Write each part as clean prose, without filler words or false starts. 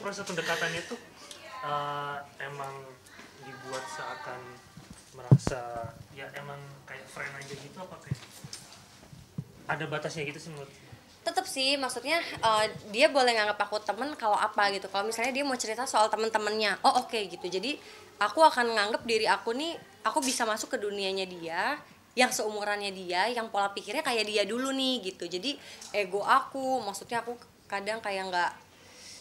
proses pendekatannya itu emang dibuat seakan merasa ya emang kayak friend aja gitu apa kayak ada batasnya gitu sih menurut? Tetep sih, maksudnya dia boleh nganggap aku temen kalau apa gitu. Kalau misalnya dia mau cerita soal temen-temennya, oh oke gitu. Jadi aku akan nganggap diri aku nih, aku bisa masuk ke dunianya dia, yang seumurannya dia, yang pola pikirnya kayak dia dulu nih gitu. Jadi ego aku, maksudnya aku kadang kayak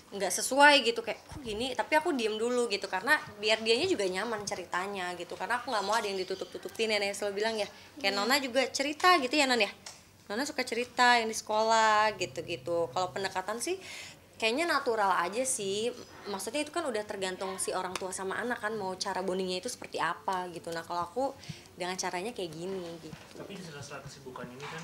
nggak sesuai gitu, kayak kok gini, tapi aku diem dulu gitu karena biar dianya juga nyaman ceritanya gitu, karena aku nggak mau ada yang ditutup-tutupin. Nenek selalu bilang ya, kayak Nona juga cerita gitu ya Non ya, Nona suka cerita yang di sekolah gitu-gitu. Kalau pendekatan sih kayaknya natural aja sih, maksudnya itu kan udah tergantung si orang tua sama anak kan mau cara bondingnya itu seperti apa gitu. Nah kalau aku dengan caranya kayak gini gitu. Tapi di sela-sela kesibukan ini kan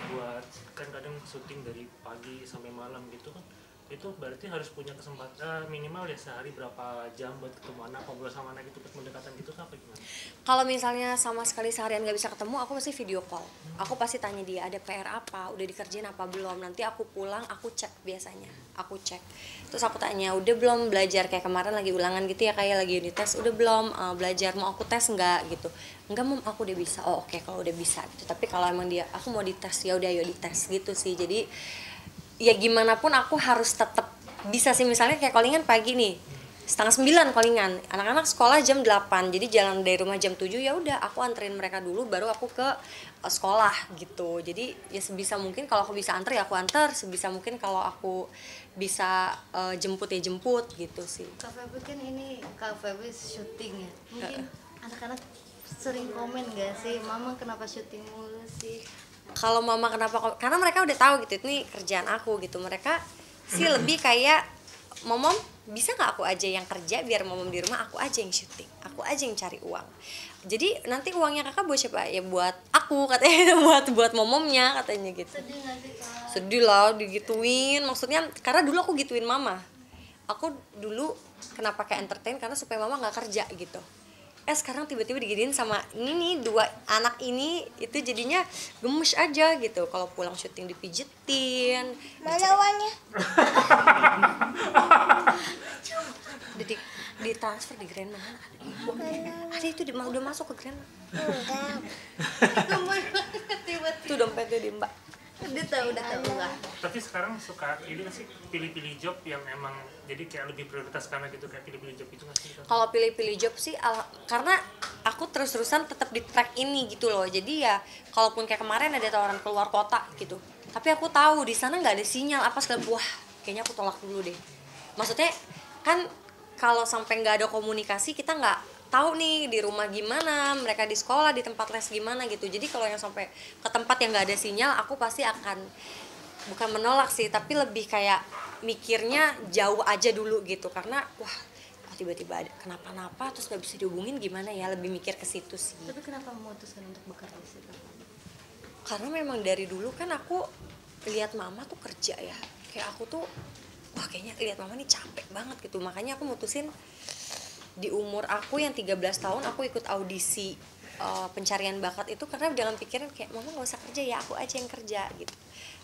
buat kan kadang syuting dari pagi sampai malam gitu kan, itu berarti harus punya kesempatan minimal ya sehari berapa jam buat ketemu anak, ngobrol sama anak gitu, pendekatan gitu kan apa gimana? Kalau misalnya sama sekali seharian gak bisa ketemu, aku pasti video call. Aku pasti tanya dia ada PR apa, udah dikerjain apa belum. Nanti aku pulang, aku cek biasanya. Aku cek. Terus aku tanya, udah belum belajar kayak kemarin lagi ulangan gitu ya, kayak lagi unit tes, udah belum belajar, mau aku tes nggak gitu. Enggak Mom, aku udah bisa. Oh oke, kalau udah bisa gitu. Tapi kalau emang dia, aku mau dites, ya udah ayo dites gitu sih. Jadi ya gimana pun aku harus tetap bisa sih. Misalnya kayak callingan pagi nih, 8:30 callingan, anak-anak sekolah jam 8, jadi jalan dari rumah jam 7, ya udah aku anterin mereka dulu baru aku ke sekolah gitu. Jadi ya sebisa mungkin kalau aku bisa anter ya aku anter, sebisa mungkin kalau aku bisa jemput ya jemput gitu sih. Kak Feby kan ini Kak Feby syuting ya, mungkin anak-anak sering komen gak sih, Mama kenapa syuting mulu sih? Kalau mama kenapa, karena mereka udah tahu gitu ini kerjaan aku gitu. Mereka sih lebih kayak, Momom bisa nggak aku aja yang kerja, biar momom di rumah aku aja yang syuting, aku aja yang cari uang. Jadi nanti uangnya kakak buat siapa? Ya buat aku katanya, buat momomnya katanya gitu. Sedih gak sih Kak? Sedih lah digituin, maksudnya karena dulu aku gituin mama. Aku dulu kenapa kayak entertain, karena supaya mama nggak kerja gitu. Sekarang tiba-tiba diginiin sama ini nih, dua anak ini, itu jadinya gemes aja gitu. Kalau pulang syuting dipijetin. Mana uangnya? Di transfer di Grand mana ada itu udah masuk ke Grand. Enggak. Tiba-tiba Tuh dompetnya di Mbak. dia tahu udah tahu Kak. Tapi sekarang suka ini nggak sih pilih-pilih job yang emang jadi kayak lebih prioritas karena gitu, kayak pilih-pilih job itu nggak sih? Kalau pilih-pilih job sih karena aku terus-terusan tetap di track ini gitu loh. Jadi ya kalaupun kayak kemarin ada tawaran keluar kota gitu, tapi aku tahu di sana nggak ada sinyal apa segala, wah kayaknya aku tolak dulu deh. Maksudnya kan kalau sampai nggak ada komunikasi, kita nggak tahu nih di rumah gimana, mereka di sekolah, di tempat les gimana gitu. Jadi kalau yang sampai ke tempat yang nggak ada sinyal, aku pasti akan bukan menolak sih, tapi lebih kayak mikirnya jauh aja dulu gitu. Karena wah tiba-tiba ada kenapa-napa terus nggak bisa dihubungin gimana ya, lebih mikir ke situ sih. Tapi kenapa memutuskan untuk bekerja sih Kak? Karena memang dari dulu kan aku lihat mama tuh kerja ya, kayak aku tuh wah kayaknya lihat mama nih capek banget gitu. Makanya aku mutusin di umur aku yang 13 tahun aku ikut audisi pencarian bakat itu, karena dalam pikiran kayak mama nggak usah kerja ya, aku aja yang kerja gitu.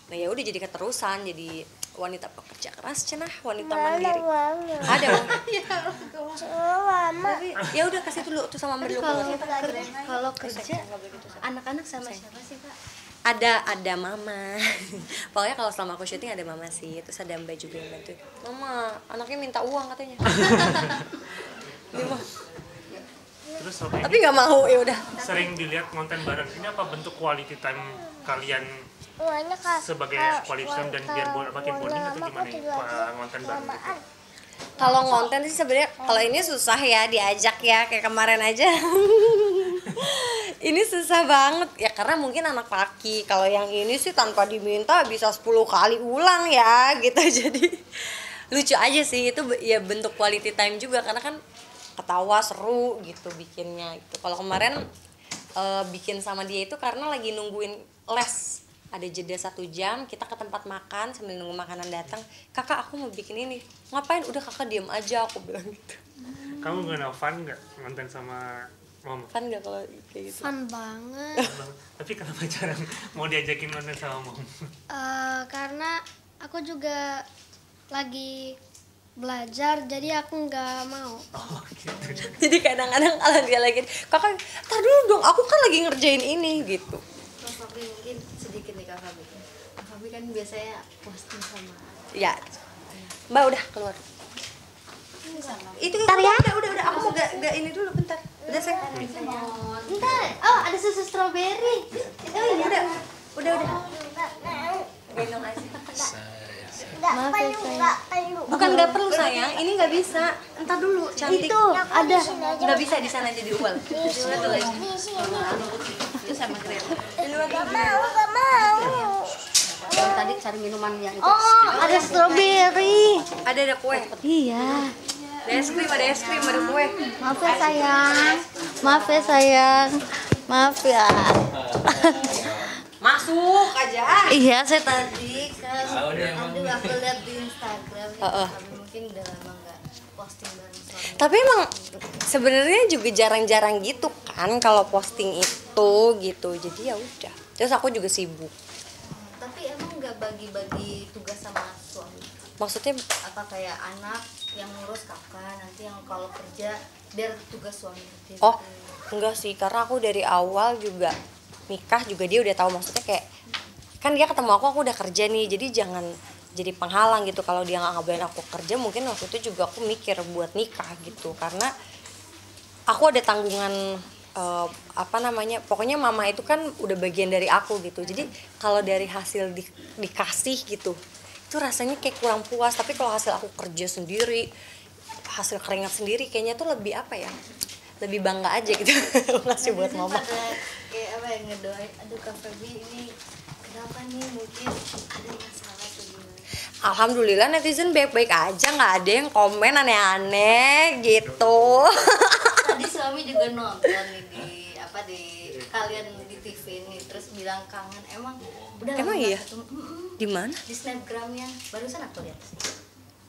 Nah ya udah jadi keterusan, jadi wanita pekerja keras cenah, wanita mandiri. Uangnya. Ada Bang. Mama. Ya udah kasih dulu tuh sama Tapi berdua. kalau kerja anak-anak sama siapa sih Kak? Ada mama. Pokoknya kalau selama aku syuting ada mama sih, terus ada Mbak juga yang bantu. Mama anaknya minta uang katanya. Dia mah. Terus selama Tapi ini nggak mau, ya udah. sering dilihat konten bareng, ini apa bentuk quality time kalian Uangnya Kak. sebagai quality time dan biar makin bonding atau gimana nih konten bareng gitu? Kalau ngonten sih sebenarnya kalau ini susah ya diajak ya, kayak kemarin aja. Ini susah banget ya karena mungkin anak laki. Kalau yang ini sih tanpa diminta bisa 10 kali ulang ya gitu. Jadi lucu aja sih, itu ya bentuk quality time juga karena kan ketawa seru gitu bikinnya gitu. Kalau kemarin bikin sama dia itu karena lagi nungguin les, ada jeda 1 jam, kita ke tempat makan sambil nunggu makanan datang. Kakak aku mau bikin ini, ngapain? Udah kakak diam aja, aku bilang gitu. Kamu gak fun nggak ngonten sama mama? Kan nggak kalau kayak gitu. Fun banget. Tapi kenapa jarang mau diajakin nonton sama mama? Karena aku juga lagi belajar, jadi aku nggak mau. Oh gitu. Jadi kadang-kadang kalau dia lagi, kakak tar dulu dong, aku kan lagi ngerjain ini gitu. Kak Fabi mungkin sedikit nih Kak Fabi. Kak Fabi kan biasanya posting sama Ya, Mbak udah keluar. Itu Bentar ya. udah, aku mau gak ini dulu bentar. Udah saya. Bentar, oh ada susu strawberry. Udah. Gendong aja. Maaf ya sayang. Bukan nggak perlu sayang, ini nggak bisa. Entar dulu, cantik. Itu ada. Nggak bisa di sana jadi ual. Di sini. Itu sama Greta. Nggak mau. Tadi cari minuman yang itu. Oh, ada strawberry. Ada kue. Iya. Ada es krim, ada kue. Maaf ya sayang. Maaf ya. Masuk aja. Iya, saya tadi kan. Aduh, aku lihat di Instagram. Tapi mungkin udah lama nggak posting bareng suami. Tapi emang sebenarnya juga jarang-jarang gitu kan kalau posting itu gitu. Jadi ya udah. Terus aku juga sibuk. Tapi emang nggak bagi-bagi tugas sama suami? Maksudnya Apa kayak anak yang ngurus kakak, nanti yang kalau kerja biar tugas suami kerja. oh, enggak sih, karena aku dari awal juga nikah juga dia udah tahu, maksudnya kayak kan dia ketemu aku udah kerja nih, jadi jangan jadi penghalang gitu kalau dia nggak ngabarin aku kerja. Mungkin waktu itu juga aku mikir buat nikah gitu, karena aku ada tanggungan pokoknya mama itu kan udah bagian dari aku gitu. Jadi kalau dari hasil dikasih gitu itu rasanya kayak kurang puas. Tapi kalau hasil aku kerja sendiri, hasil keringat sendiri, kayaknya tuh lebih lebih bangga aja gitu ngasih buat mama. Pada kayak apa yang ngedoain, aduh Kak Febi ini kenapa nih, mungkin ada masalah atau gimana? Alhamdulillah netizen baik-baik aja, nggak ada yang komen aneh-aneh gitu. Tadi suami juga nonton nih di kalian di TV ini, terus bilang kangen. Emang udah lama Emang nggak iya? ketemu. Di mana? Di snapgramnya barusan aku lihat sih.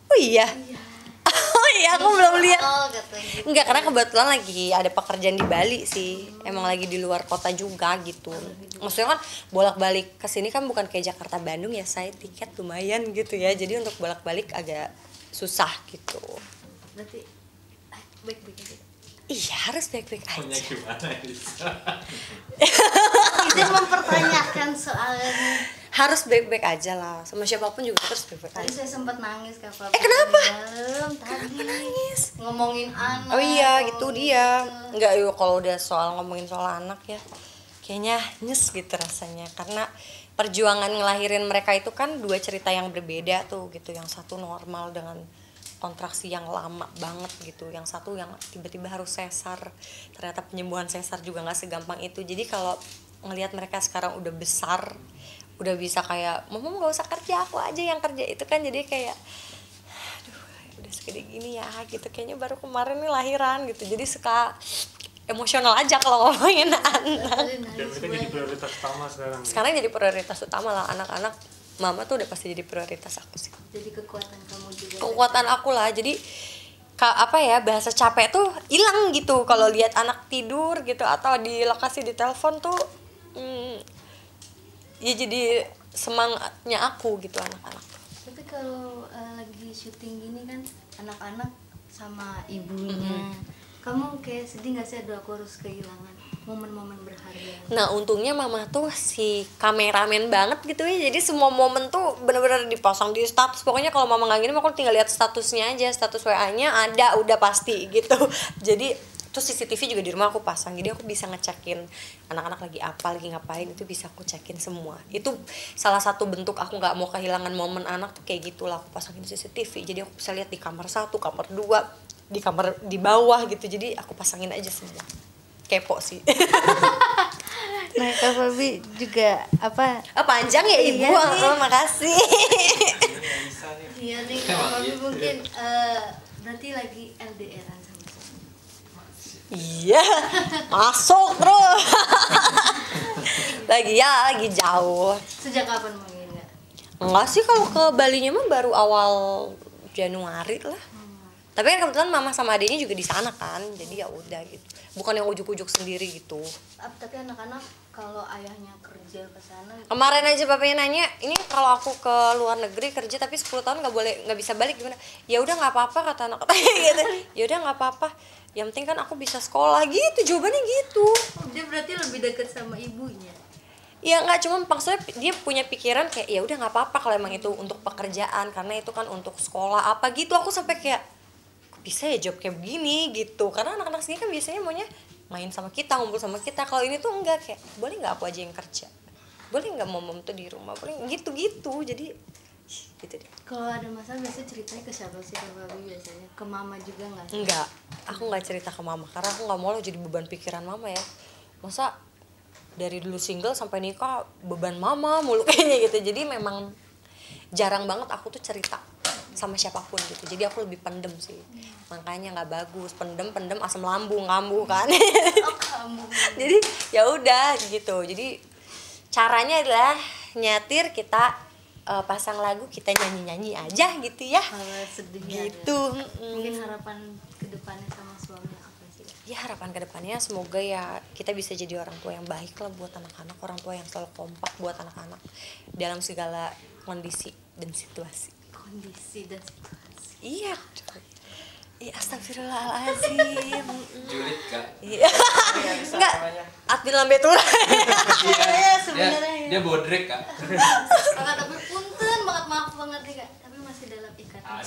Oh iya. Oh iya, aku belum lihat. Oh, katanya. Enggak, karena kebetulan lagi ada pekerjaan di Bali sih. Emang lagi di luar kota juga gitu. Maksudnya kan bolak-balik ke sini kan bukan kayak Jakarta Bandung ya, saya tiket lumayan gitu ya. Jadi untuk bolak-balik agak susah gitu. Berarti baik-baik aja. Iya, harus baik-baik Punya aja. gimana bisa? Izin mempertanyakan soalnya. Harus baik-baik aja lah. Sama siapapun juga harus baik-baik Tadi aja. saya sempat nangis Kak Fabi. Kenapa? Di dalam tadi. Nangis. Ngomongin anak. Oh iya, gitu ngomongin dia. itu. Enggak, yuk kalau udah ngomongin soal anak ya, kayaknya nyes gitu rasanya. Karena perjuangan ngelahirin mereka itu kan dua cerita yang berbeda tuh gitu. Yang satu normal dengan kontraksi yang lama banget gitu, yang satu yang tiba-tiba harus sesar. Ternyata penyembuhan sesar juga nggak segampang itu. Jadi kalau ngelihat mereka sekarang udah besar, udah bisa kayak mama nggak usah kerja, aku aja yang kerja, itu kan jadi kayak aduh udah segede gini ya gitu. Kayaknya baru kemarin nih lahiran gitu, jadi suka emosional aja kalau ngomongin anak. Dan mereka jadi prioritas utama sekarang. Sekarang jadi prioritas utama lah anak-anak. Mama tuh udah pasti jadi prioritas aku sih. Jadi kekuatan kamu juga. Kekuatan aku lah. Jadi bahasa capek tuh hilang gitu kalau lihat anak tidur gitu atau di lokasi di telepon tuh ya jadi semangatnya aku gitu anak-anak. Tapi kalau lagi syuting gini kan anak-anak sama ibunya, kamu kayak sedih nggak sih? Aduh, aku harus kehilangan momen-momen berharga. Nah untungnya mama tuh si kameramen banget gitu ya, jadi semua momen tuh bener-bener dipasang di status. Pokoknya kalau mama nggak gini aku tinggal lihat statusnya aja, status WA-nya ada udah pasti gitu. Jadi terus CCTV juga di rumah aku pasang, jadi aku bisa ngecekin anak-anak lagi apa, lagi ngapain, itu bisa aku cekin semua. Itu salah satu bentuk aku nggak mau kehilangan momen anak tuh kayak gitulah, aku pasangin CCTV jadi aku bisa lihat di kamar 1, kamar 2, di kamar di bawah gitu. Jadi aku pasangin aja semua. Kepo sih. Nah, Kak Fabi juga apa? Panjang ya ibu. Iya nih. Makasih. Iya nih, Kak Fabi mungkin berarti lagi LDRan sama suami. Iya, masuk terus. lagi jauh. Sejak kapan mengingat? Enggak sih, kalau ke Balinya mah baru awal Januari lah. Tapi kan kebetulan mama sama adiknya juga di sana kan, jadi ya udah gitu. bukan yang ujuk-ujuk sendiri gitu. Tapi anak-anak kalau ayahnya kerja ke sana Kemarin aja bapaknya nanya, ini kalau aku ke luar negeri kerja tapi 10 tahun nggak bisa balik gimana? Ya udah nggak apa-apa kata anak gitu. Ya udah nggak apa-apa. Yang penting kan aku bisa sekolah gitu, jawabannya gitu. dia berarti lebih dekat sama ibunya. Ya nggak, cuma maksudnya dia punya pikiran kayak ya udah nggak apa-apa kalau emang itu untuk pekerjaan karena itu kan untuk sekolah apa gitu. Aku sampai kayak kok bisa ya job kayak begini gitu. Karena anak-anak sini kan biasanya maunya main sama kita, ngumpul sama kita. Kalau ini tuh enggak, kayak boleh nggak aku aja yang kerja, boleh nggak mom tuh di rumah, boleh gitu-gitu. Jadi gitu deh. Kalau ada masalah biasanya ceritanya ke siapa sih, ke Babi biasanya? Ke mama juga nggak sih? Enggak, aku nggak cerita ke mama karena aku nggak mau lo jadi beban pikiran mama ya. Masa dari dulu single sampai nikah beban mama mulu kayaknya gitu. Jadi memang jarang banget aku tuh cerita sama siapapun gitu. Jadi aku lebih pendem sih. Makanya nggak bagus, pendem asam lambung kambuh kan. Oh, kamu. Jadi ya udah gitu. Jadi caranya adalah nyetir kita pasang lagu, kita nyanyi aja gitu ya. Kalau sedihnya Gitu. mungkin harapan kedepannya sama suami apa sih? Ya harapan kedepannya semoga ya kita bisa jadi orang tua yang baik lah buat anak-anak, orang tua yang selalu kompak buat anak-anak dalam segala kondisi dan situasi. Kondisi dan situasi. Iya. Iya, astagfirullahaladzim. Julid kak. Iya. Enggak, Adil Lambetura. Iya sebenarnya. Dia bodrek kak. Kakak tapi punten banget, maaf banget nih kak. Tapi masih dalam ikatan.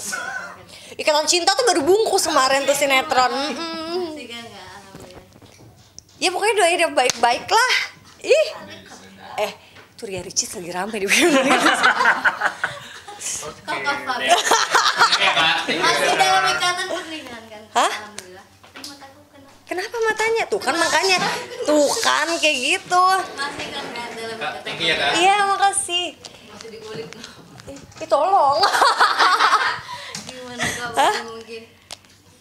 Ikatan Cinta tuh baru bungkus kemarin tuh sinetron. Masih kan nggak, alhamdulillah. Ya pokoknya doain dia baik-baik lah. Ih. Tuh Ria Ricis lagi rame di film ini. Kakak Fabi. Iya kak. Masih dalam ikatan pernikahan kan? Hah? Alhamdulillah. Mataku kenapa? Kenapa matanya? Tuh kan makanya. Tuh kan kayak gitu. Masih kan dalam Kak, ikatan. thank you ya kak. Iya, makasih. Masih dikulik. Ih, tolong. Gimana kamu mungkin?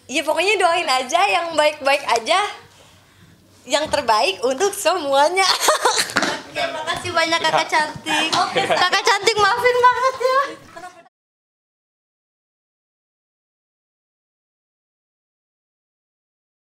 Ya pokoknya doain aja yang baik-baik aja. Yang terbaik untuk semuanya. Oke, makasih banyak kakak cantik. Kakak cantik, maafin banget ya.